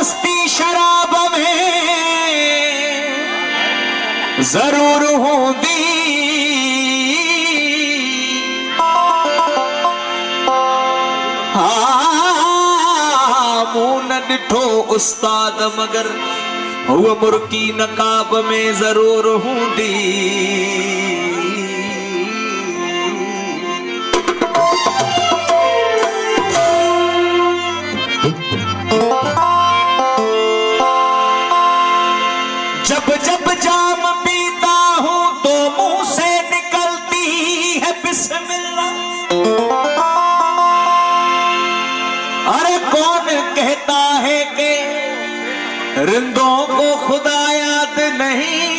मस्ती शराब में जरूर होंदी, मुंह न डिठो उस्ताद मगर हुआ मुर्की नकाब में जरूर होंदी। जब जब जाम पीता हूं तो मुंह से निकलती है बिस्मिल्लाह। अरे कौन कहता है कि रिंदों को खुदा याद नहीं,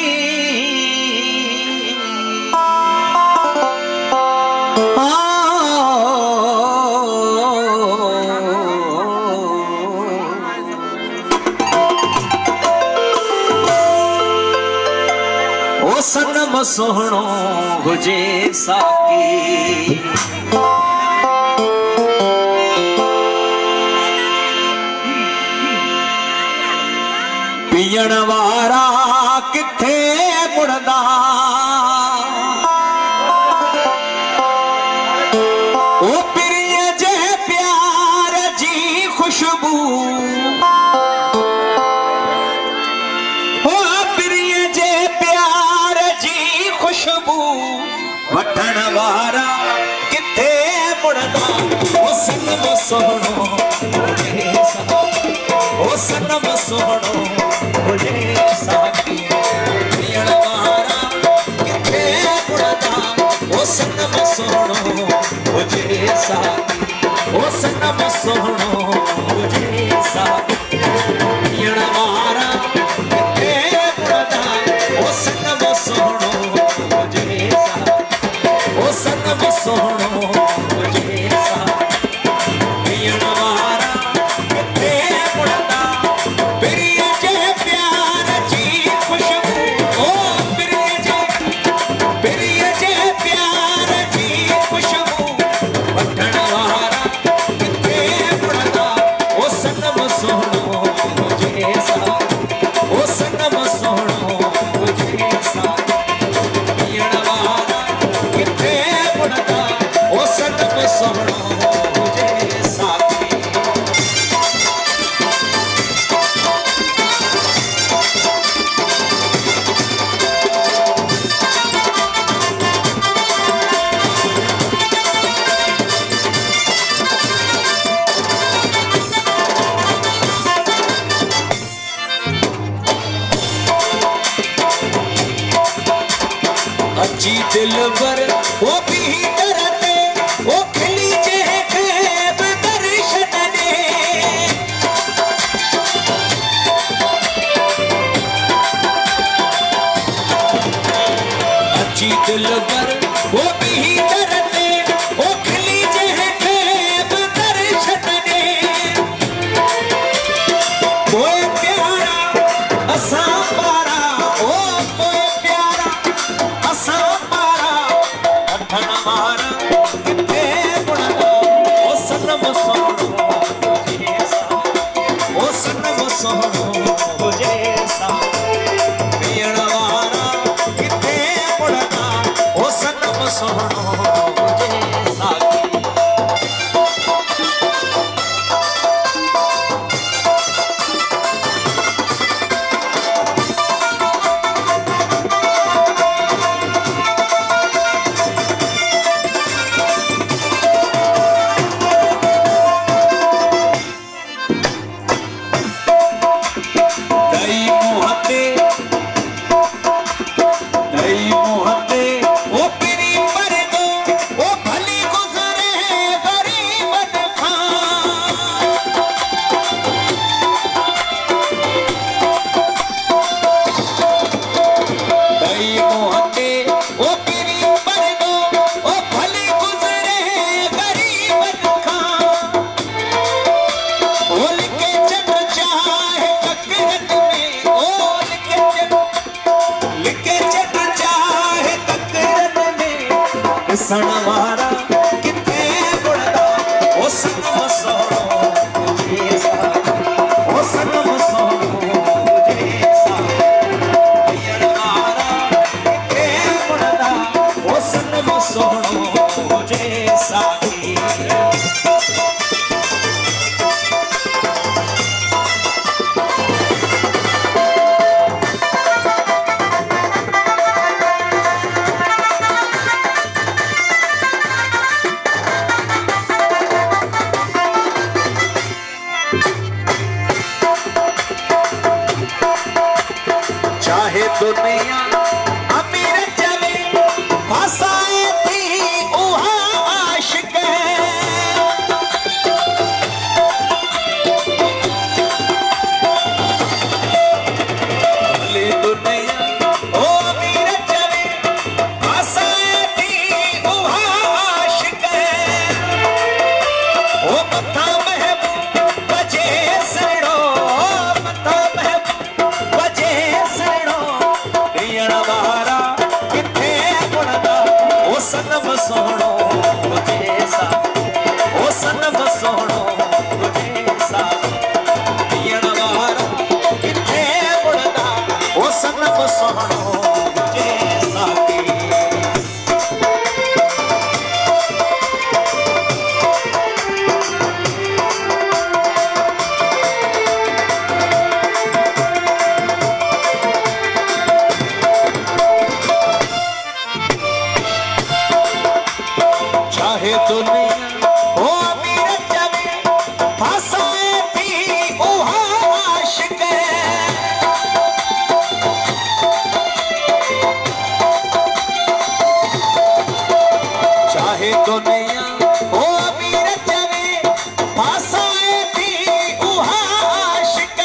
ओ सनम सोहणो हुजे साकी। पियण वारा किथे मुड़दा, ओ प्रिय जे प्यार जी खुशबू, ओ प्रिय जे प्यार जी खुशबू वठण वारा किथे मुड़दा। ओ सनम सोहणो हुजे साकी, ओ सनम सोहणो हुजे साकी। पियण वारा किथे मुड़दा, ओ सनम सोहणो हुजे साकी, ओ सनम सोहणो हुजे साकी। पियण वारा किथे मुड़दा, ओ सनम सोहणो हुजे साकी, ओ सनम सोहणो हुजे साकी। पियण वारा किथे मुड़दा, प्रिय जे प्यार जी खुशबू, ओ प्रिय जे प्यार जी खुशबू वठण वारा किथे मुड़दा। ओ सनम सोहणो हुजे साकी, ओ सनम सोहणो हुजे साकी। पियण वारा किथे मुड़दा, ओ सनम सोहणो हुजे साकी। अची दिल भर वो भी करते, वो खिली जे खेब दर्शन ने। अची दिल भर वो भी करते, वो खिली जे खेब दर्शन ने। कोई प्यारा असा पारा, ओ कोई प्यारा असा पारा वठण वारा किथे मुड़दा। ओ सनम सोहणो हुजे साकी, ओ सनम सोहणो हुजे साकी। पियण वारा किथे मुड़दा, ओ सनम सोहणो हुजे साकी। दई मुहते ओ पिरी पर दो, दुनिया अमीर चले फसाए थी उहा आशिक भली दुनिया ओ अमीर चले फसाए थी उहा आशिक ओ मथा महबूब बजे सड़ो मथा महबूब बजे सड़ो दियण वारा किथे गुणदा ओ सनम सोहणो तुझे सा ओ सनम सोहणो तुझे सा दियण वारा किथे गुणदा ओ सनम सोहणो तुझे सा चाहे दुनिया ओ अमीर चले फसाए थी उहा आशिक चाहे दुनिया ओ अमीर चले फसाए थी उहा आशिक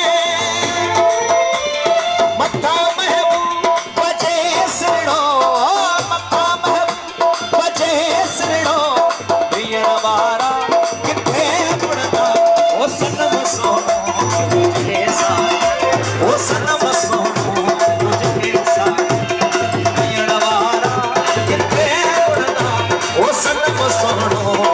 मथा महबूब बजे सड़ो मथा महबूब बजे सड़ो दियण वारा किथे गुणदा ओ सनम सोहणो तुझे सा ओ सनम सोहणो तुझे सा दियण वारा किथे गुणदा ओ सनम सोहणो